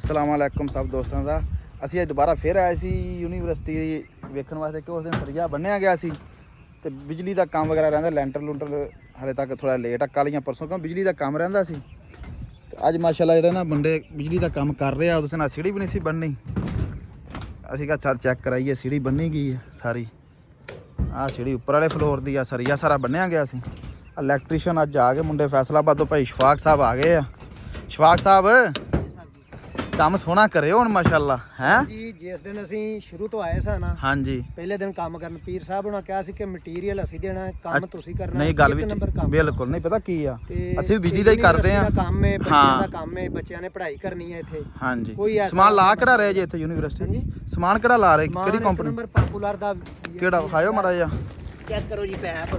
अस्सलामुअलैकुम सब दोस्तों का ਅਸੀਂ ਅੱਜ ਦੁਬਾਰਾ ਫਿਰ ਆਏ ਸੀ ਯੂਨੀਵਰਸਿਟੀ ਵੇਖਣ ਵਾਸਤੇ ਕਿ ਉਸ ਦਿਨ ਸਰੀਆ ਬੰਨਿਆ ਗਿਆ ਸੀ ਤੇ ਬਿਜਲੀ ਦਾ ਕੰਮ ਵਗੈਰਾ ਰਹਿੰਦਾ ਲੈਂਟਰ ਲੂੰਟਰ ਹਲੇ ਤੱਕ ਥੋੜਾ ਲੇਟ ਆ ਕਾਲੀਆਂ ਪਰਸੋਂ ਕਿਉਂ ਬਿਜਲੀ ਦਾ ਕੰਮ ਰਹਿੰਦਾ ਸੀ ਤੇ ਅੱਜ ਮਾਸ਼ਾਅੱਲਾ ਜਿਹੜੇ ਨਾ ਮੁੰਡੇ ਬਿਜਲੀ ਦਾ ਕੰਮ ਕਰ ਰਹੇ ਆ ਉਸ ਨਾਲ ਸੀੜੀ ਵੀ ਨਹੀਂ ਸੀ ਬੰਨਣੀ ਅਸੀਂ ਕਿਹਾ ਸਰ ਚੈੱਕ ਕਰਾਈਏ ਸੀੜੀ ਬੰਨੀ ਗਈ ਹੈ ਸਾਰੀ ਆਹ ਸੀੜੀ ਉੱਪਰ ਵਾਲੇ ਫਲੋਰ ਦੀ ਆ ਸਰੀਆ ਸਾਰਾ ਬੰਨਿਆ ਗਿਆ ਸੀ ਇਲੈਕਟ੍ਰੀਸ਼ੀਅਨ ਅੱਜ ਆ ਗਏ ਮੁੰਡੇ ਫੈਸਲਾਬਾਦ ਤੋਂ ਭਾਈ ਸ਼ਫਾਕ ਸਾਹਿਬ ਆ ਗਏ ਆ ਸ਼ਫਾਕ ਸਾਹਿਬ ਕੰਮ ਸੋਹਣਾ ਕਰਿਓ ਹੁਣ ਮਾਸ਼ਾਅੱਲਾ ਹੈ ਜੀ ਜਿਸ ਦਿਨ ਅਸੀਂ ਸ਼ੁਰੂ ਤੋਂ ਆਏ ਸਾਂ ਨਾ ਹਾਂਜੀ ਪਹਿਲੇ ਦਿਨ ਕੰਮ ਕਰਨ ਪੀਰ ਸਾਹਿਬ ਉਹਨਾਂ ਕਿਹਾ ਸੀ ਕਿ ਮਟੀਰੀਅਲ ਅਸੀਂ ਦੇਣਾ ਕੰਮ ਤੁਸੀਂ ਕਰਨਾ ਨਹੀਂ ਗੱਲ ਵੀ ਬਿਲਕੁਲ ਨਹੀਂ ਪਤਾ ਕੀ ਆ ਅਸੀਂ ਵੀ ਬਿਜਲੀ ਦਾ ਹੀ ਕਰਦੇ ਆ ਕੰਮ ਹੈ ਬੱਚਿਆਂ ਦਾ ਕੰਮ ਹੈ ਬੱਚਿਆਂ ਨੇ ਪੜ੍ਹਾਈ ਕਰਨੀ ਹੈ ਇੱਥੇ ਹਾਂਜੀ ਕੋਈ ਸਮਾਨ ਲਾ ਕਿਹੜਾ ਰਹੇ ਜੇ ਇੱਥੇ ਯੂਨੀਵਰਸਿਟੀ ਸਮਾਨ ਕਿਹੜਾ ਲਾ ਰਹੇ ਕਿਹੜੀ ਕੰਪਨੀ ਨੰਬਰ ਪਪੂਲਰ ਦਾ ਕਿਹੜਾ ਵਿਖਾਇਓ ਮਾੜਾ ਜਿਹਾ ਚੈੱਕ ਕਰੋ ਜੀ ਪੈਪ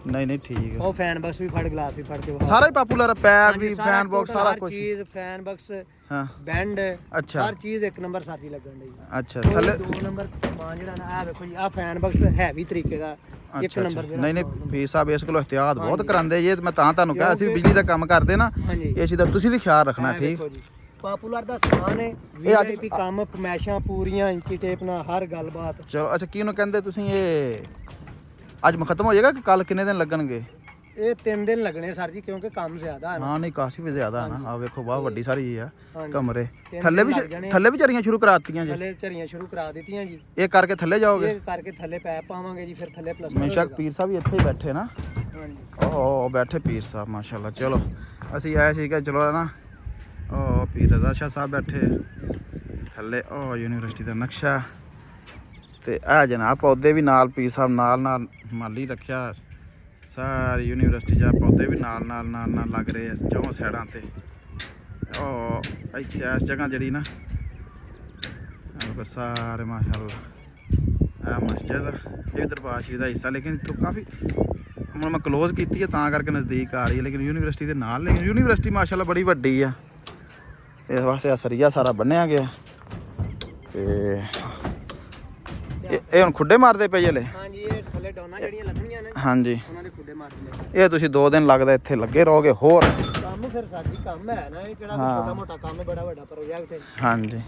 ਨਹੀਂ ਠੀਕ ਹੈ ਉਹ ਫੈਨ ਬਾਕਸ ਵੀ ਫੜ ਗਲਾਸ ਵੀ ਫੜ ਕੇ ਸਾਰਾ ਹੀ ਪਪੂਲਰ ਪੈਪ ਵੀ ਫੈਨ ਬਾਕਸ ਸਾਰਾ ਕੁਝ ਚੀਜ਼ ਫੈਨ ਬਾਕਸ ਹਾਂ ਬੈਂਡ ਅੱਛਾ ਹਰ ਚੀਜ਼ ਇੱਕ ਨੰਬਰ ਸਾਥੀ ਲੱਗਣ ਦੀ ਅੱਛਾ ਥੱਲੇ 2 ਨੰਬਰ ਸਮਾਨ ਜਿਹੜਾ ਨਾ ਆ ਵੇਖੋ ਜੀ ਆ ਫੈਨ ਬਾਕਸ ਹੈਵੀ ਤਰੀਕੇ ਦਾ ਇੱਕ ਨੰਬਰ ਜਿਹੜਾ ਨਹੀਂ ਪੀ ਸਾਹਿਬ ਇਸ ਕੋਲ ਇhtiyat ਬਹੁਤ ਕਰਾਂਦੇ ਜੇ ਮੈਂ ਤਾਂ ਤੁਹਾਨੂੰ ਕਿਹਾ ਅਸੀਂ ਬਿਜਲੀ ਦਾ ਕੰਮ ਕਰਦੇ ਨਾ ਇਸ ਚੀਜ਼ ਦਾ ਤੁਸੀਂ ਵੀ ਖਿਆਲ ਰੱਖਣਾ ਠੀਕ ਪਪੂਲਰ ਦਾ ਸਮਾਨ ਹੈ ਵੀਆਈਪੀ ਕੰਮ ਫਰਮੈਸ਼ਾਂ ਪੂਰੀਆਂ ਇੰਚੀ ਟੇਪ ਨਾਲ ਹਰ ਗੱਲਬਾਤ ਚਲੋ ਅੱਛਾ ਕੀ ਉਹਨੂੰ ਕਹਿੰਦੇ ਤੁਸੀਂ ਇਹ ਅੱਜ ਖਤਮ ਹੋ ਜਾਏਗਾ ਕਿ ਕੱਲ ਕਿੰਨੇ ਦਿਨ ਲੱਗਣਗੇ ਇਹ 3 ਦਿਨ ਲੱਗਣੇ ਸਰ ਜੀ ਕਿਉਂਕਿ ਕੰਮ ਜ਼ਿਆਦਾ ਹੈ ਹਾਂ ਨਹੀਂ ਕਾਫੀ ਵੀ ਜ਼ਿਆਦਾ ਹੈ ਨਾ ਆ ਵੇਖੋ ਬਹੁਤ ਵੱਡੀ ਸਾਰੀ ਆ ਕਮਰੇ ਥੱਲੇ ਵੀ ਝਰੀਆਂ ਸ਼ੁਰੂ ਕਰਾਤੀਆਂ ਜੀ ਥੱਲੇ ਝਰੀਆਂ ਸ਼ੁਰੂ ਕਰਾ ਦਿੱਤੀਆਂ ਜੀ ਇਹ ਕਰਕੇ ਥੱਲੇ ਜਾਓਗੇ ਇਹ ਕਰਕੇ ਥੱਲੇ ਪੈਪ ਪਾਵਾਂਗੇ ਜੀ ਫਿਰ ਥੱਲੇ ਪਲਸਟਰ ਮੇਸ਼ੱਕ ਪੀਰ ਸਾਹਿਬ ਵੀ ਇੱਥੇ ਹੀ ਬੈਠੇ ਨਾ ਹਾਂਜੀ ਉਹ ਬੈਠੇ ਪੀਰ ਸਾਹਿਬ ਮਾਸ਼ਾਅੱਲਾ ਚਲੋ ਅਸੀਂ ਆਏ ਸੀ ਕਿ ਚਲੋ ਨਾ ਉਹ ਪੀਰ ਰਜ਼ਾ ਸ਼ਾਹ ਸਾਹਿਬ ਬੈਠੇ ਥੱਲੇ ਉਹ ਯੂਨੀਵਰਸਿਟੀ ਦਾ ਨਕਸ਼ਾ ਤੇ ਆ ਜਨਾਬ ਪੌਦੇ ਵੀ ਨਾਲ ਪੀਰ ਸਾਹਿਬ ਨਾਲ ਮਾਲੀ ਰੱਖਿਆ ਸਾਰੀ ਯੂਨੀਵਰਸਿਟੀ 'ਚ ਪੌਦੇ ਵੀ ਨਾਲ ਲੱਗ ਰਹੇ ਆ ਚੌਂ ਸਾਈਡਾਂ ਤੇ ਉਹ ਇੱਥੇ ਇਸ ਜਗ੍ਹਾ ਜਿਹੜੀ ਨਾ ਸਾਰੇ ਮਾਸ਼ਾਅੱਲਾ ਆ ਮਸਜਿਦ ਇਹ ਵੀ ਦਰਬਾਰ ਸ਼ਰੀਫ ਦਾ ਹਿੱਸਾ ਲੇਕਿਨ ਇੱਥੋਂ ਕਾਫੀ ਹੁਣ ਮੈਂ ਕਲੋਜ਼ ਕੀਤੀ ਹੈ ਤਾਂ ਕਰਕੇ ਨਜ਼ਦੀਕ ਆ ਰਹੀ ਹੈ ਲੇਕਿਨ ਯੂਨੀਵਰਸਿਟੀ ਦੇ ਨਾਲ ਲੇਕਿਨ ਯੂਨੀਵਰਸਿਟੀ ਮਾਸ਼ਾਅੱਲਾ ਬੜੀ ਵੱਡੀ ਆ ਇਸ ਵਾਸਤੇ ਆ ਸਰੀਆ ਸਾਰਾ ਬੰਨਿਆ ਗਿਆ ਤੇ ਇਹ ਹੁਣ ਖੁੱਡੇ ਮਾਰਦੇ ਪਏ ਜਲੇ ਹਾਂਜੀ ਇਹ ਥੱਲੇ ਡੋਨਾ ਜਿਹੜੀਆਂ ਲੱਗਣੀਆਂ ਨੇ ਹਾਂਜੀ ਉਹਨਾਂ ਦੇ ਖੁੱਡੇ ਮਾਰਦੇ ਇਹ ਤੁਸੀਂ 2 ਦਿਨ ਲੱਗਦਾ ਇੱਥੇ ਲੱਗੇ ਰਹੋਗੇ ਹੋਰ ਕੰਮ ਫਿਰ ਸਾਡੀ ਕੰਮ ਹੈ ਨਾ ਇਹ ਕਿਹੜਾ ਛੋਟਾ ਮੋਟਾ ਕੰਮ ਹੈ ਬੜਾ ਵੱਡਾ ਪ੍ਰੋਜੈਕਟ ਹੈ ਹਾਂਜੀ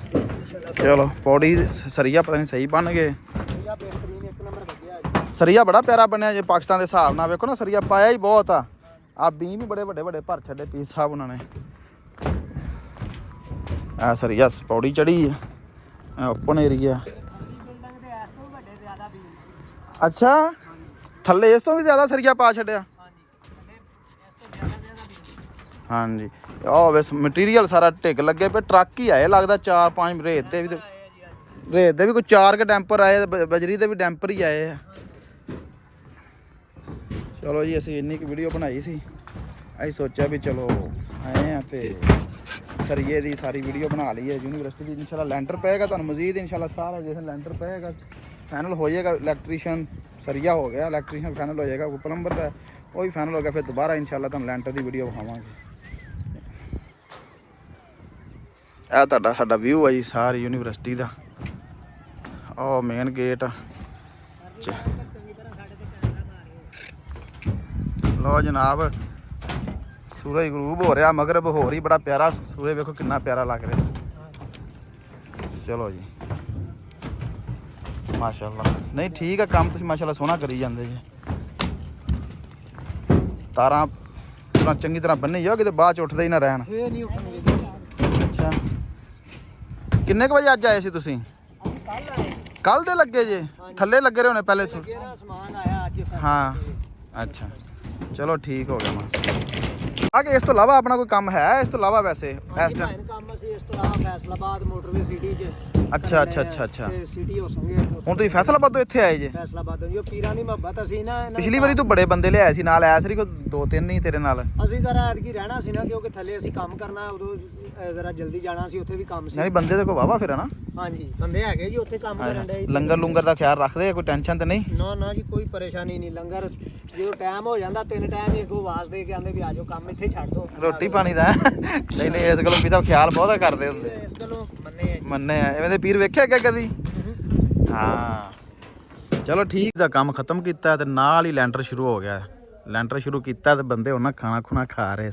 ਚਲੋ ਪੌੜੀ ਸਰੀਆ ਪਤਾ ਨਹੀਂ ਸਹੀ ਬਣ ਗਏ ਸਰੀਆ ਬਿਹਤਰੀਨ ਇੱਕ ਨੰਬਰ ਵਧੀਆ ਸਰੀਆ ਬੜਾ ਪਿਆਰਾ ਬਣਿਆ ਜੇ ਪਾਕਿਸਤਾਨ ਦੇ ਹਿਸਾਬ ਨਾਲ ਵੇਖੋ ਨਾ ਸਰੀਆ ਪਾਇਆ ਹੀ ਬਹੁਤ ਆ ਬੀਮ ਵੀ ਬੜੇ ਵੱਡੇ ਭਰ ਛੱਡੇ ਪੀਸ ਸਾਹਿਬ ਉਹਨਾਂ ਨੇ ਆ ਸਰੀਆ ਪੌੜੀ ਚੜੀ ਆ ਓਪਨ ਏਰੀਆ ਅੱਛਾ ਥੱਲੇ ਇਸ ਤੋਂ ਵੀ ਜ਼ਿਆਦਾ ਸਰੀਆ ਪਾ ਛੱਡਿਆ ਹਾਂਜੀ ਉਹ ਵੇ ਮਟੀਰੀਅਲ ਸਾਰਾ ਢਿੱਗ ਲੱਗੇ ਪਏ ਟਰੱਕ ਹੀ ਆਏ ਲੱਗਦਾ 4-5 ਰੇਤ ਦੇ ਵੀ ਕੋਈ 4 ਕੇ ਡੈਂਪਰ ਆਏ ਬਜਰੀ ਦੇ ਵੀ ਡੈਂਪਰ ਹੀ ਆਏ ਆ ਚਲੋ ਜੀ ਅਸੀਂ ਇੰਨੀ ਕੁ ਵੀਡੀਓ ਬਣਾਈ ਸੀ ਅਸੀਂ ਸੋਚਿਆ ਵੀ ਚਲੋ ਆਏ ਆ ਤੇ ਸਰੀਏ ਦੀ ਸਾਰੀ ਵੀਡੀਓ ਬਣਾ ਲਈ ਹੈ ਯੂਨੀਵਰਸਿਟੀ ਦੀ ਇਨਸ਼ਾਅੱਲਾ ਲੈਂਟਰ ਪਏਗਾ ਤੁਹਾਨੂੰ ਮਜ਼ੀਦ ਇਨਸ਼ਾਅੱਲਾ ਸਾਰਾ ਜਿਸ ਲੈਂਟਰ ਪਏਗਾ ਫਾਈਨਲ ਹੋ ਜਾਏਗਾ ਇਲੈਕਟ੍ਰੀਸ਼ੀਅਨ ਸਰੀਆ ਹੋ ਗਿਆ ਇਲੈਕਟ੍ਰੀਸ਼ੀਅਨ ਫਾਈਨਲ ਹੋ ਜਾਏਗਾ ਕੋਈ ਪਲੰਬਰ ਦਾ ਉਹ ਵੀ ਫਾਈਨਲ ਹੋ ਗਿਆ ਫਿਰ ਦੁਬਾਰਾ ਇਨਸ਼ਾਅੱਲਾ ਤੁਹਾਨੂੰ ਲੈਂਟਰ ਦੀ ਵੀਡੀਓ ਵਿਖਾਵਾਂਗੇ ਇਹ ਤੁਹਾਡਾ ਸਾਡਾ ਵਿਊ ਹੈ ਜੀ ਸਾਰੀ ਯੂਨੀਵਰਸਿਟੀ ਦਾ ਉਹ ਮੇਨ ਗੇਟ ਲੋ ਜਨਾਬ ਸੂਰਜ ਗਰੂਬ ਹੋ ਰਿਹਾ ਮਗਰਬ ਹੋ ਰਹੀ ਬੜਾ ਪਿਆਰਾ ਸੂਰਜ ਵੇਖੋ ਕਿੰਨਾ ਪਿਆਰਾ ਲੱਗ ਰਿਹਾ ਚਲੋ ਜੀ ਮਾਸ਼ਾਅੱਲਾ ਨਹੀਂ ਠੀਕ ਹੈ ਕੰਮ ਤੁਸੀਂ ਮਾਸ਼ਾਅੱਲਾ ਸੋਹਣਾ ਕਰੀ ਜਾਂਦੇ ਜੀ ਤਾਰਾਂ ਪੂਰਾ ਚੰਗੀ ਤਰ੍ਹਾਂ ਬੰਨੀ ਜਾਓ ਕਿਤੇ ਬਾਅਦ ਚ ਉੱਠਦੇ ਹੀ ਨਾ ਰਹਿਣ ਇਹ ਨਹੀਂ ਉੱਠਣਗੇ ਅੱਛਾ ਕਿੰਨੇ ਕੁ ਵਜੇ ਅੱਜ ਆਏ ਸੀ ਤੁਸੀਂ ਕੱਲ ਦੇ ਲੱਗੇ ਜੇ ਥੱਲੇ ਲੱਗੇ ਰਹੇ ਹੋਣੇ ਪਹਿਲੇ ਸਮਾਨ ਆਇਆ ਅੱਜ ਹਾਂ ਅੱਛਾ ਚਲੋ ਠੀਕ ਹੋ ਗਿਆ ਮਾਸ਼ਾਅੱਲਾ ਆ ਕਿ ਇਸ ਤੋਂ ਇਲਾਵਾ ਆਪਣਾ ਕੋਈ ਕੰਮ ਹੈ ਇਸ ਤੋਂ ਇਲਾਵਾ ਵੈਸੇ ਇਸ ਟਾਈਮ ਕੰਮ ਅਸੀਂ ਇਸ ਤੋਂ ਇਲਾਵਾ ਫੈਸਲਾਬਾਦ ਮੋਟਰਵੇ ਸਿਟੀ 'ਚ ਅੱਛਾ ਤੇ ਸਿਟੀ ਹੋ ਸੰਗੇ ਹੁਣ ਤੁਸੀਂ ਫੈਸਲਾਬਾਦ ਤੋਂ ਇੱਥੇ ਆਏ ਜੇ ਫੈਸਲਾਬਾਦ ਜੋ ਪੀਰਾਂ ਦੀ ਮੁਹੱਬਤ ਅਸੀਂ ਨਾ ਪਿਛਲੀ ਵਾਰੀ ਤੂੰ ਬੜੇ ਬੰਦੇ ਲਿਆਏ ਸੀ ਨਾਲ ਆਇਆ ਸੀ ਕੋਈ 2-3 ਨਹੀਂ ਤੇਰੇ ਨਾਲ ਅਸੀਂ ਤਾਂ ਰਾਤ ਕੀ ਰਹਿਣਾ ਸੀ ਨਾ ਕਿਉਂਕਿ ਥੱਲੇ ਅਸੀਂ ਕੰਮ ਕਰਨਾ ਉਦੋਂ ਜ਼ਰਾ ਜਲਦੀ ਜਾਣਾ ਸੀ ਉੱਥੇ ਵੀ ਕੰਮ ਸੀ ਨਹੀਂ ਬੰਦੇ ਤੇ ਕੋਈ ਵਾਵਾ ਫਿਰ ਹੈ ਨਾ ਹਾਂਜੀ ਬੰਦੇ ਹੈਗੇ ਜੀ ਉੱਥੇ ਕੰਮ ਕਰਨ ਦੇ ਲੰਗਰ ਲੂੰਗਰ ਦਾ ਖਿਆਲ ਰੱਖਦੇ ਕੋਈ ਟੈਨਸ਼ਨ ਤੇ ਨਹੀਂ ਨਾ ਜੀ ਕੋਈ ਪਰੇਸ਼ਾਨੀ ਨਹੀਂ ਲੰਗਰ ਜਦੋਂ ਟਾਈਮ ਹੋ ਜਾਂਦਾ 3 ਟਾਈਮ ਹੀ ਅੱਗੋਂ ਆਵਾਜ਼ ਦੇ ਕੇ ਆਂਦੇ ਵੀ ਆਜੋ ਕੰਮ ਇੱਥੇ ਛੱਡ ਦੋ ਰੋਟੀ ਪਾਣੀ ਦਾ ਨਹੀਂ ਇਸ ਗੱਲੋਂ ਵੀ ਤਾਂ ਖਿਆਲ ਬਹੁਤ ਕਰਦੇ ਹੁੰਦੇ ਇਸ ਗੱਲੋਂ ਮੰਨੇ ਆ ਐਵੇਂ ਦੇ ਪੀਰ ਵੇਖਿਆ ਕਿ ਕਦੀ ਹਾਂ ਚਲੋ ਠੀਕ ਦਾ ਕੰਮ ਖਤਮ ਕੀਤਾ ਤੇ ਨਾਲ ਹੀ ਲੈਂਟਰ ਸ਼ੁਰੂ ਹੋ ਗਿਆ ਲੈਂਟਰ ਸ਼ੁਰੂ ਕੀਤਾ ਤੇ ਬੰਦੇ ਉਹਨਾਂ ਖਾਣਾ ਖੁਣਾ ਖਾ ਰਹੇ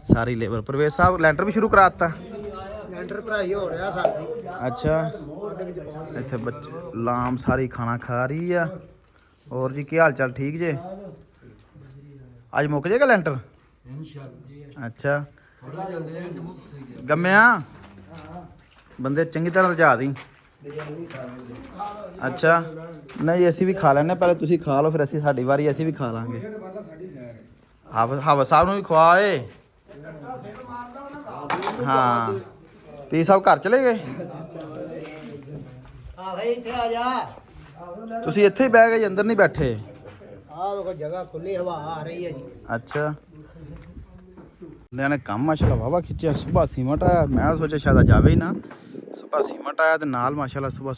ਸਾਰੀ ਲੇਬਰ ਪ੍ਰਵੇਸ਼ ਸਾਹਿਬ ਲੈਂਟਰ ਵੀ ਸ਼ੁਰੂ ਕਰਾ ਦਿੱਤਾ ਲੈਂਟਰ ਭਰਾਈ ਹੋ ਰਿਹਾ ਸਾਡੀ। ਅੱਛਾ ਇੱਥੇ ਬੱਚੇ ਲਾਮ ਸਾਰੀ ਖਾਣਾ ਖਾ ਰਹੀ ਆ। ਹੋਰ ਜੀ ਕੀ ਹਾਲ ਚਾਲ ਠੀਕ ਜੇ? ਅੱਜ ਮੁੱਕ ਜਾਏਗਾ ਲੈਂਟਰ ਇਨਸ਼ਾਅੱਲਾ। ਅੱਛਾ ਗੰਮਿਆ ਬੰਦੇ ਚੰਗੀ ਤਰ੍ਹਾਂ ਰਝਾ ਦੀ। ਅੱਛਾ ਨਹੀਂ ਅਸੀਂ ਵੀ ਖਾ ਲੈਣੇ, ਪਹਿਲੇ ਤੁਸੀਂ ਖਾ ਲਓ ਫਿਰ ਅਸੀਂ ਸਾਡੀ ਵਾਰੀ ਅਸੀਂ ਵੀ ਖਾ ਲਾਂਗੇ। ਹਵਾ ਸਾਹਿਬ ਨੂੰ ਵੀ ਖਵਾਏ। ਹਾਂ ਪੀ ਸਾਹਿਬ ਘਰ ਚਲੇ ਗਏ? ਹਾਂ ਭਾਈ ਇੱਥੇ ਆ ਜਾ। ਤੁਸੀਂ ਇੱਥੇ ਹੀ ਬਹਿ ਗਏ ਜੀ, ਅੰਦਰ ਨਹੀਂ ਬੈਠੇ? ਆਹ ਵੇਖੋ ਜਗ੍ਹਾ ਖੁੱਲੀ ਹਵਾ ਆ ਰਹੀ ਹੈ ਜੀ। ਅੱਛਾ ਨੇ ਕੰਮ ਮਾਸ਼ਾਅੱਲਾ ਵਾਵਾ ਖਿੱਚਿਆ। ਸੁਬਹ ਸੀਮਟ ਆਇਆ, ਮੈਂ ਸੋਚਿਆ ਸ਼ਾਇਦ ਜਾਵੇ ਹੀ ਨਾ। ਸੁਬਹ ਸੀਮਟ ਆਇਆ ਤੇ ਨਾਲ ਮਾਸ਼ਾਅੱਲਾ ਸੁਬਹ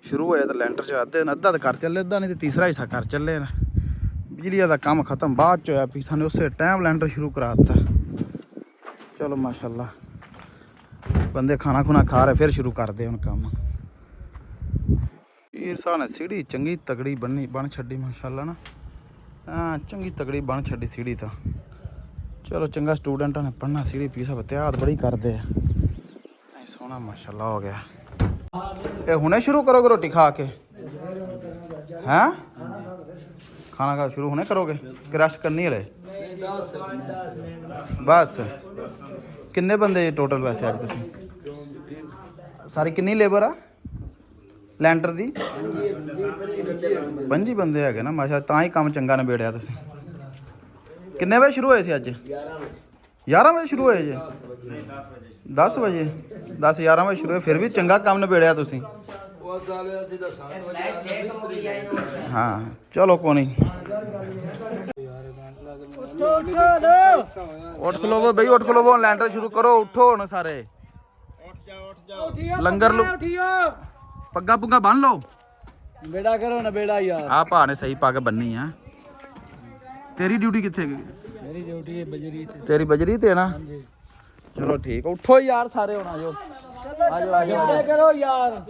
ਸ਼ੁਰੂ ਹੋਇਆ ਤਾਂ ਲੈਂਟਰ ਚ ਅੱਧਾ ਤਾਂ ਕਰ ਚੱਲੇ, ਅੱਧਾ ਨਹੀਂ ਤੇ ਤੀਸਰਾ ਹਿੱਸਾ ਕਰ ਚੱਲੇ। ਬਿਜਲੀ ਦਾ ਕੰਮ ਖਤਮ ਬਾਅਦ ਚ ਹੋਇਆ, ਵੀ ਸਾਨੂੰ ਉਸੇ ਟਾਈਮ ਲੈਂਟਰ ਸ਼ੁਰੂ ਕਰਾ ਦਿੱਤਾ। ਚਲੋ ਮਾਸ਼ਾਅੱਲਾ ਬੰਦੇ ਖਾਣਾ ਖੁਣਾ ਖਾ ਰਹੇ, ਫਿਰ ਸ਼ੁਰੂ ਕਰਦੇ ਹੁਣ ਕੰਮ। ਇਹ ਸਾਨੇ ਸੀੜੀ ਚੰਗੀ ਤਗੜੀ ਬਣ ਛੱਡੀ ਮਾਸ਼ਾਅੱਲਾ ਨਾ। ਹਾਂ ਚੰਗੀ ਤਗੜੀ ਬਣ ਛੱਡੀ ਸੀੜੀ ਤਾਂ। ਚਲੋ ਚੰਗਾ ਸਟੂਡੈਂਟਾਂ ਨੇ ਪੜ੍ਹਨਾ ਸੀੜੀ ਪੀ ਸਭ ਇਤਿਆਦ ਬੜੀ ਕਰਦੇ ਆ। ਸੋਹਣਾ ਮਾਸ਼ਾਅੱਲਾ ਹੋ ਗਿਆ। ਇਹ ਹੁਣੇ ਸ਼ੁਰੂ ਕਰੋਗੇ ਰੋਟੀ ਖਾ ਕੇ? ਹੈਂ ਖਾਣਾ ਖਾ ਸ਼ੁਰੂ ਹੁਣੇ ਕਰੋਗੇ ਕਿ ਰੈਸਟ ਕਰਨੀ ਹਲੇ? ਬਸ ਕਿੰਨੇ ਬੰਦੇ ਟੋਟਲ ਵੈਸੇ ਅੱਜ ਤੁਸੀਂ? ਸਾਰੀ ਕਿੰਨੀ ਲੇਬਰ ਆ ਲੈਂਟਰ ਦੀ? 5 ਬੰਦੇ ਹੈਗੇ ਨਾ ਮਾਸ਼ਾ, ਤਾਂ ਹੀ ਕੰਮ ਚੰਗਾ ਨਿਬੇੜਿਆ ਤੁਸੀਂ। ਕਿੰਨੇ ਵਜੇ ਸ਼ੁਰੂ ਹੋਏ ਸੀ ਅੱਜ? 11 ਵਜੇ ਸ਼ੁਰੂ ਹੋਏ ਜੀ? 10 ਵਜੇ 10-11 ਵਜੇ ਸ਼ੁਰੂ ਹੋਏ, ਫਿਰ ਵੀ ਚੰਗਾ ਕੰਮ ਨਿਬੇੜਿਆ ਤੁਸੀਂ। ਹਾਂ ਚਲੋ ਕੋਈ ਨਹੀਂ। ਉੱਠ ਖਲੋਵੋ ਬਈ, ਉੱਠ ਖਲੋਵੋ, ਲੈਂਟਰ ਸ਼ੁਰੂ ਕਰੋ। ਉੱਠੋ ਹੁਣ ਸਾਰੇ, ਲੰਗਰ ਪੱਗਾਂ ਪੁੱਗਾਂ ਬੰਨ ਲਓ। ਬੇੜਾ ਕਰੋ ਨਾ ਬੇੜਾ ਯਾਰ। ਆਹ ਭਾ ਨੇ ਸਹੀ ਪੱਗ ਬੰਨੀ ਆ। ਤੇਰੀ ਡਿਊਟੀ ਕਿੱਥੇ ਗਈ? ਮੇਰੀ ਡਿਊਟੀ ਹੈ ਬਜਰੀ ਤੇ। ਤੇਰੀ ਬਜਰੀ ਤੇ ਨਾ? ਚਲੋ ਠੀਕ, ਉੱਠੋ ਯਾਰ ਸਾਰੇ ਹੁਣ ਆਜੋ। ਬੇੜਾ ਕਰੋ ਯਾਰ।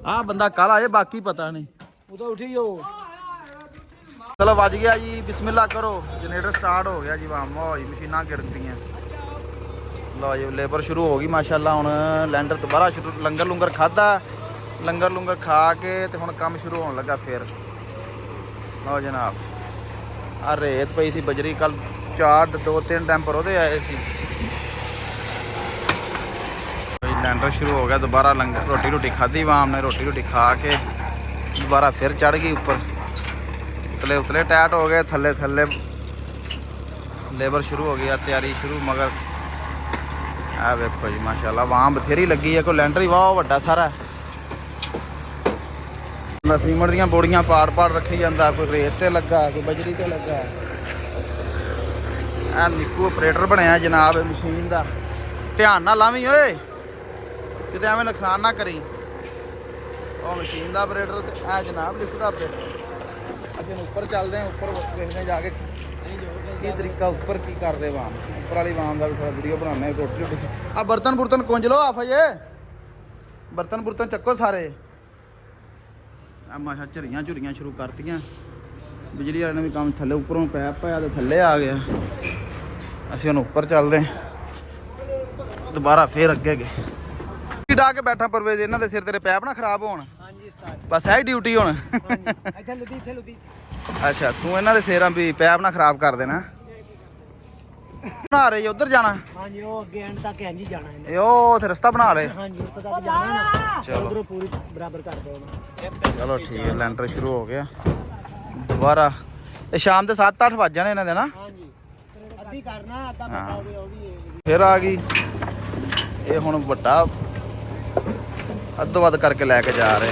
ਆਹ ਬੰਦਾ ਕੱਲ ਆਏ ਬਾਕੀ ਪਤਾ ਨਹੀਂ। ਉਹ ਤਾਂ ਉਠੀਓ। ਚਲੋ ਵੱਜ ਗਿਆ ਜੀ, ਬਿਸਮਿਲ੍ਲਾ ਕਰੋ। ਜਨਰੇਟਰ ਸਟਾਰਟ ਹੋ ਗਿਆ ਜੀ। ਵਾਮ ਹੋਈ ਮਸ਼ੀਨਾਂ ਗਿਰਦੀਆਂ। ਲਓ ਜੀ ਲੇਬਰ ਸ਼ੁਰੂ ਹੋ ਗਈ ਮਾਸ਼ਾਅੱਲਾ। ਹੁਣ ਲੈਂਟਰ ਦੁਬਾਰਾ ਸ਼ੁਰੂ। ਲੰਗਰ ਲੁੰਗਰ ਖਾਦਾ, ਲੰਗਰ ਲੁੰਗਰ ਖਾ ਕੇ ਤੇ ਹੁਣ ਕੰਮ ਸ਼ੁਰੂ ਹੋਣ ਲੱਗਾ ਫਿਰ। ਲਓ ਜਨਾਬ ਆ ਰੇਤ ਪਈ ਸੀ ਬਜਰੀ ਕੱਲ 2-3 ਟੈਂਪਰ ਉਹਦੇ ਆਏ ਸੀ। ਲੈਂਟਰ ਸ਼ੁਰੂ ਹੋ ਗਿਆ ਦੁਬਾਰਾ। ਲੰਗਰ ਰੋਟੀ ਖਾਧੀ ਵਾਮ ਨੇ, ਰੋਟੀ ਖਾ ਕੇ ਦੁਬਾਰਾ ਫਿਰ ਚੜ ਗਈ ਉੱਪਰ। ਉਤਲੇ ਟਾਇਟ ਹੋ ਗਏ, ਥੱਲੇ ਲੇਬਰ ਸ਼ੁਰੂ ਹੋ ਗਿਆ, ਤਿਆਰੀ ਸ਼ੁਰੂ। ਮਗਰ ਆ ਵੇਖੋ ਜੀ ਮਾਸ਼ਾਅੱਲਾ ਵਾਮ ਬਥੇਰੀ ਲੱਗੀ ਹੈ। ਕੋਈ ਲੈਂਟਰ ਹੀ ਵਾਹ ਵੱਡਾ ਸਾਰਾ। ਸੀਮਟ ਦੀਆਂ ਬੋੜੀਆਂ ਪਾੜ ਰੱਖੀ ਜਾਂਦਾ। ਕੋਈ ਰੇਤ ਤੇ ਲੱਗਾ, ਕੋਈ ਬਜਰੀ ਤੇ ਲੱਗਾ। ਆ ਨਿੱਕੂ ਆਪਰੇਟਰ ਬਣਿਆ ਜਨਾਬ ਮਸ਼ੀਨ ਦਾ। ਧਿਆਨ ਨਾਲ ਲਾਵੀਂ ਓਏ, ਕਿਤੇ ਐਵੇਂ ਨੁਕਸਾਨ ਨਾ ਕਰੀ। ਉਹ ਮਸ਼ੀਨ ਦਾ ਆਪਰੇਟਰ ਤੇ ਇਹ ਜਨਾਬ ਲਿਫਟ ਦਾ ਆਪਰੇਟਰ। ਅਸੀਂ ਉੱਪਰ ਚੱਲਦੇ ਹਾਂ, ਉੱਪਰ ਵੇਖਦੇ ਜਾ ਕੇ ਕੀ ਤਰੀਕਾ ਉੱਪਰ ਕੀ ਕਰਦੇ ਵਾਮ। ਉੱਪਰ ਵਾਲੀ ਵਾਮ ਦਾ ਵੀ ਥੋੜਾ ਵੀਡੀਓ ਬਣਾਉਂਦੇ। ਰੋਟੀ ਆ ਬਰਤਨ ਕੁੰਜ ਲਓ। ਆਫ ਜੇ ਬਰਤਨ ਚੱਕੋ ਸਾਰੇ। ਆ ਮਾਸ਼ਾ ਝੁਰੀਆਂ ਸ਼ੁਰੂ ਕਰਤੀਆਂ। ਬਿਜਲੀ ਵਾਲੇ ਨੇ ਵੀ ਕੰਮ ਥੱਲੇ ਉੱਪਰੋਂ ਪੈਪ ਪਾਇਆ ਤੇ ਥੱਲੇ ਆ ਗਿਆ। ਅਸੀਂ ਹੁਣ ਉੱਪਰ ਚੱਲਦੇ ਦੁਬਾਰਾ ਫੇਰ ਅੱਗੇ ਗਏ। ਡਾ ਕੇ ਬੈਠਾ ਪਰਵੇਜ਼, ਇਹਨਾਂ ਦੇ ਸਿਰ ਤੇਰੇ ਪੈਪ ਨਾ ਖਰਾਬ ਹੋਣ। ਹਾਂਜੀ ਉਸਤਾਦ ਬਸ ਐ ਡਿਊਟੀ ਹੁਣ। ਇੱਥੇ ਲੁਦੀ। ਅੱਛਾ ਤੂੰ ਇਹਨਾਂ ਦੇ ਸਿਰਾਂ ਵੀ ਪੈਪ ਨਾ ਖਰਾਬ ਕਰ ਦੇਣਾ। ਬਣਾ ਰਹੇ ਜੀ ਉਧਰ ਜਾਣਾ? ਹਾਂਜੀ ਉਹ ਅੱਗੇ ਐਂਡ ਤੱਕ ਇੰਜ ਹੀ ਜਾਣਾ ਇਹਨੇ। ਇਹ ਉਹ ਉੱਥੇ ਰਸਤਾ ਬਣਾ ਰਹੇ? ਹਾਂਜੀ ਉੱਥੇ ਤੱਕ ਜਾਣਾ ਨਾ। ਚਲੋ ਉਧਰੋਂ ਪੂਰੀ ਬਰਾਬਰ ਕਰ ਦੋ। ਚਲੋ ਠੀਕ ਹੈ। ਲੈਂਟਰ ਸ਼ੁਰੂ ਹੋ ਗਿਆ ਦੁਬਾਰਾ। ਇਹ ਸ਼ਾਮ ਦੇ 7-8 ਵੱਜ ਜਾਣੇ ਇਹਨਾਂ ਦੇ ਨਾ। ਹਾਂਜੀ ਅੱਧੀ ਕਰਨਾ, ਅੱਧਾ ਪੱਕਾ ਉਹਦੇ ਉਹ ਵੀ ਫਿਰ ਆ ਗਈ ਇਹ ਹੁਣ ਵੱਡਾ ਅੱਧੋ ਵੱਧ ਕਰਕੇ ਲੈ ਕੇ ਜਾ ਰਹੇ।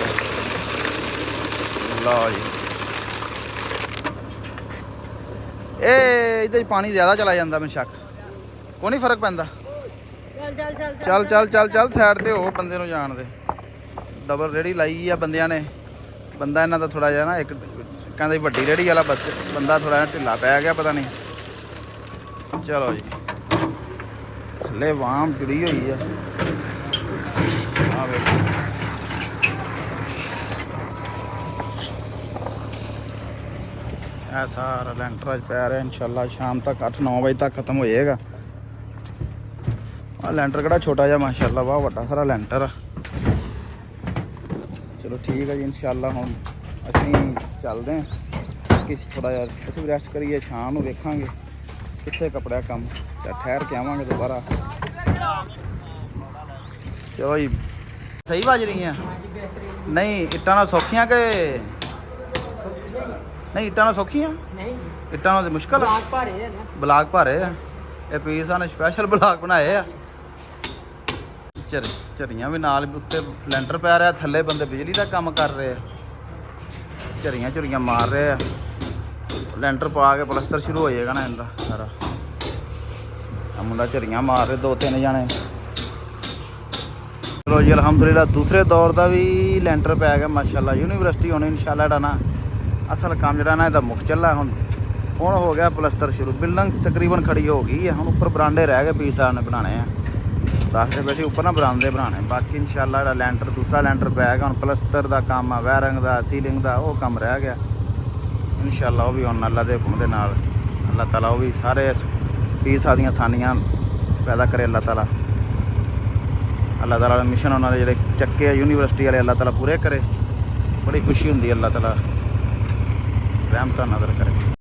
ਲਓ ਜੀ ਇਹ ਇਹਦੇ 'ਚ ਪਾਣੀ ਜ਼ਿਆਦਾ ਚਲਾ ਜਾਂਦਾ, ਮੈਨੂੰ ਸ਼ੱਕ। ਕੋਈ ਨਹੀਂ ਫਰਕ ਪੈਂਦਾ। ਚੱਲ ਸਾਈਡ ਤੇ ਹੋ, ਬੰਦੇ ਨੂੰ ਜਾਣ ਦੇ। ਡਬਲ ਰੇੜੀ ਲਾਈ ਆ ਬੰਦਿਆਂ ਨੇ। ਬੰਦਾ ਇਹਨਾਂ ਦਾ ਥੋੜਾ ਜਿਹਾ ਨਾ, ਇੱਕ ਕਹਿੰਦੇ ਵੱਡੀ ਰੇੜੀ ਵਾਲਾ ਬੰਦਾ ਥੋੜਾ ਜਿਹਾ ਢਿੱਲਾ ਪੈ ਗਿਆ ਪਤਾ ਨਹੀਂ। ਚਲੋ ਜੀ ਥੱਲੇ ਵਾਮ ਜੁੜੀ ਹੋਈ ਆ। ਆ ਵੇਖੋ ਇਹ ਸਾਰਾ ਲੈਂਟਰ ਅੱਜ ਪੈ ਰਿਹਾ। ਇਨਸ਼ਾਅੱਲਾ ਸ਼ਾਮ ਤੱਕ 8-9 ਵਜੇ ਤੱਕ ਖਤਮ ਹੋ ਜਾਏਗਾ। ਆ ਲੈਂਟਰ ਕਿਹੜਾ ਛੋਟਾ ਜਿਹਾ ਮਾਸ਼ਾਅੱਲਾ ਬਹੁਤ ਵੱਡਾ ਸਾਰਾ ਲੈਂਟਰ ਆ। ਚਲੋ ਠੀਕ ਹੈ ਜੀ, ਇਨਸ਼ਾਅੱਲਾ ਹੁਣ ਅਸੀਂ ਚੱਲਦੇ ਹਾਂ ਕਿ ਥੋੜਾ ਜਿਹਾ ਅਸੀਂ ਵੀ ਰੈਸਟ ਕਰੀਏ, ਸ਼ਾਮ ਨੂੰ ਵੇਖਾਂਗੇ ਕਿੱਥੇ ਕੱਪੜਾ ਕੰਮ ਤੇ ਠਹਿਰ ਕੇ ਆਵਾਂਗੇ ਦੁਬਾਰਾ। ਚਲੋ ਜੀ, ਸਹੀ ਵੱਜ ਰਹੀਆਂ? ਨਹੀਂ ਇੱਟਾਂ ਨਾਲ ਸੌਖੀਆਂ ਕਿ ਨਹੀਂ? ਇੱਟਾਂ ਨਾਲ ਸੌਖੀਆਂ ਨਹੀਂ, ਇੱਟਾਂ ਨਾਲ ਮੁਸ਼ਕਲ ਆ। ਬਲਾਕ ਭਾਰੇ ਆ ਨਾ। ਬਲਾਕ ਭਾਰੇ ਆ। ਇਹ ਪੀਸਾਂ ਨੇ ਸਪੈਸ਼ਲ ਬਲਾਕ ਬਣਾਏ ਆ। ਝਰੀਆਂ ਵੀ ਨਾਲ ਉੱਤੇ ਲੈਂਟਰ ਪੈ ਰਿਹਾ, ਥੱਲੇ ਬੰਦੇ ਬਿਜਲੀ ਦਾ ਕੰਮ ਕਰ ਰਹੇ ਆ, ਝਰੀਆਂ ਮਾਰ ਰਹੇ ਆ। ਲੈਂਟਰ ਪਾ ਕੇ ਪਲਸਤਰ ਸ਼ੁਰੂ ਹੋ ਜਾਏਗਾ ਨਾ ਇਹਦਾ ਸਾਰਾ। ਆ ਮੁੰਡਾ ਝਰੀਆਂ ਮਾਰ ਰਹੇ 2-3 ਜਣੇ। ਚਲੋ ਜੀ ਅਲਹਮਦੁਲਿਲਾ ਦੂਸਰੇ ਦੌਰ ਦਾ ਵੀ ਲੈਂਟਰ ਪੈ ਗਿਆ ਮਾਸ਼ਾਅੱਲਾ। ਯੂਨੀਵਰਸਿਟੀ ਹੁਣ ਇਨਸ਼ਾਅੱਲਾ ਜਿਹੜਾ ਨਾ ਅਸਲ ਕੰਮ ਜਿਹੜਾ ਨਾ ਇਹਦਾ ਮੁੱਕ ਚੱਲਾ। ਹੁਣ ਹੋ ਗਿਆ ਪਲਸਤਰ ਸ਼ੁਰੂ। ਬਿਲਡਿੰਗ ਤਕਰੀਬਨ ਖੜੀ ਹੋ ਗਈ ਹੈ। ਹੁਣ ਉੱਪਰ ਬਰਾਂਡੇ ਰਹਿ ਗਏ, ਪੀਸ ਸਾਹਿਬ ਨੇ ਬਣਾਉਣੇ ਆ। ਦੱਸਦੇ ਪਏ ਸੀ ਉੱਪਰ ਨਾ ਬਰਾਂਡੇ ਬਣਾਉਣੇ, ਬਾਕੀ ਇਨਸ਼ਾਅੱਲਾ ਜਿਹੜਾ ਲੈਂਟਰ ਦੂਸਰਾ ਲੈਂਟਰ ਪੈ ਗਿਆ। ਹੁਣ ਪਲਸਤਰ ਦਾ ਕੰਮ ਆ, ਵਾਇਰਿੰਗ ਦਾ, ਸੀਲਿੰਗ ਦਾ ਉਹ ਕੰਮ ਰਹਿ ਗਿਆ। ਇਨਸ਼ਾਅੱਲਾ ਉਹ ਵੀ ਹੁਣ ਅੱਲਾ ਦੇ ਹੁਕਮ ਦੇ ਨਾਲ ਅੱਲਾਹ ਤਾਲਾ ਉਹ ਵੀ ਸਾਰੇ ਪੀਸਾਂ ਦੀਆਂ ਆਸਾਨੀਆਂ ਪੈਦਾ ਕਰੇ। ਅੱਲਾਹ ਤਾਲਾ ਦੇ ਮਿਸ਼ਨ ਉਹਨਾਂ ਦੇ ਜਿਹੜੇ ਚੱਕੇ ਆ ਯੂਨੀਵਰਸਿਟੀ ਵਾਲੇ ਅੱਲਾਹ ਤਾਲਾ ਪੂਰੇ ਕਰੇ। ਬੜੀ ਖੁਸ਼ੀ ਹੁੰਦੀ ਹੈ, ਅੱਲਾਹ ਤਾਲਾ ਰਹਿਮਤਾਂ ਨਜ਼ਰ ਕਰੇ।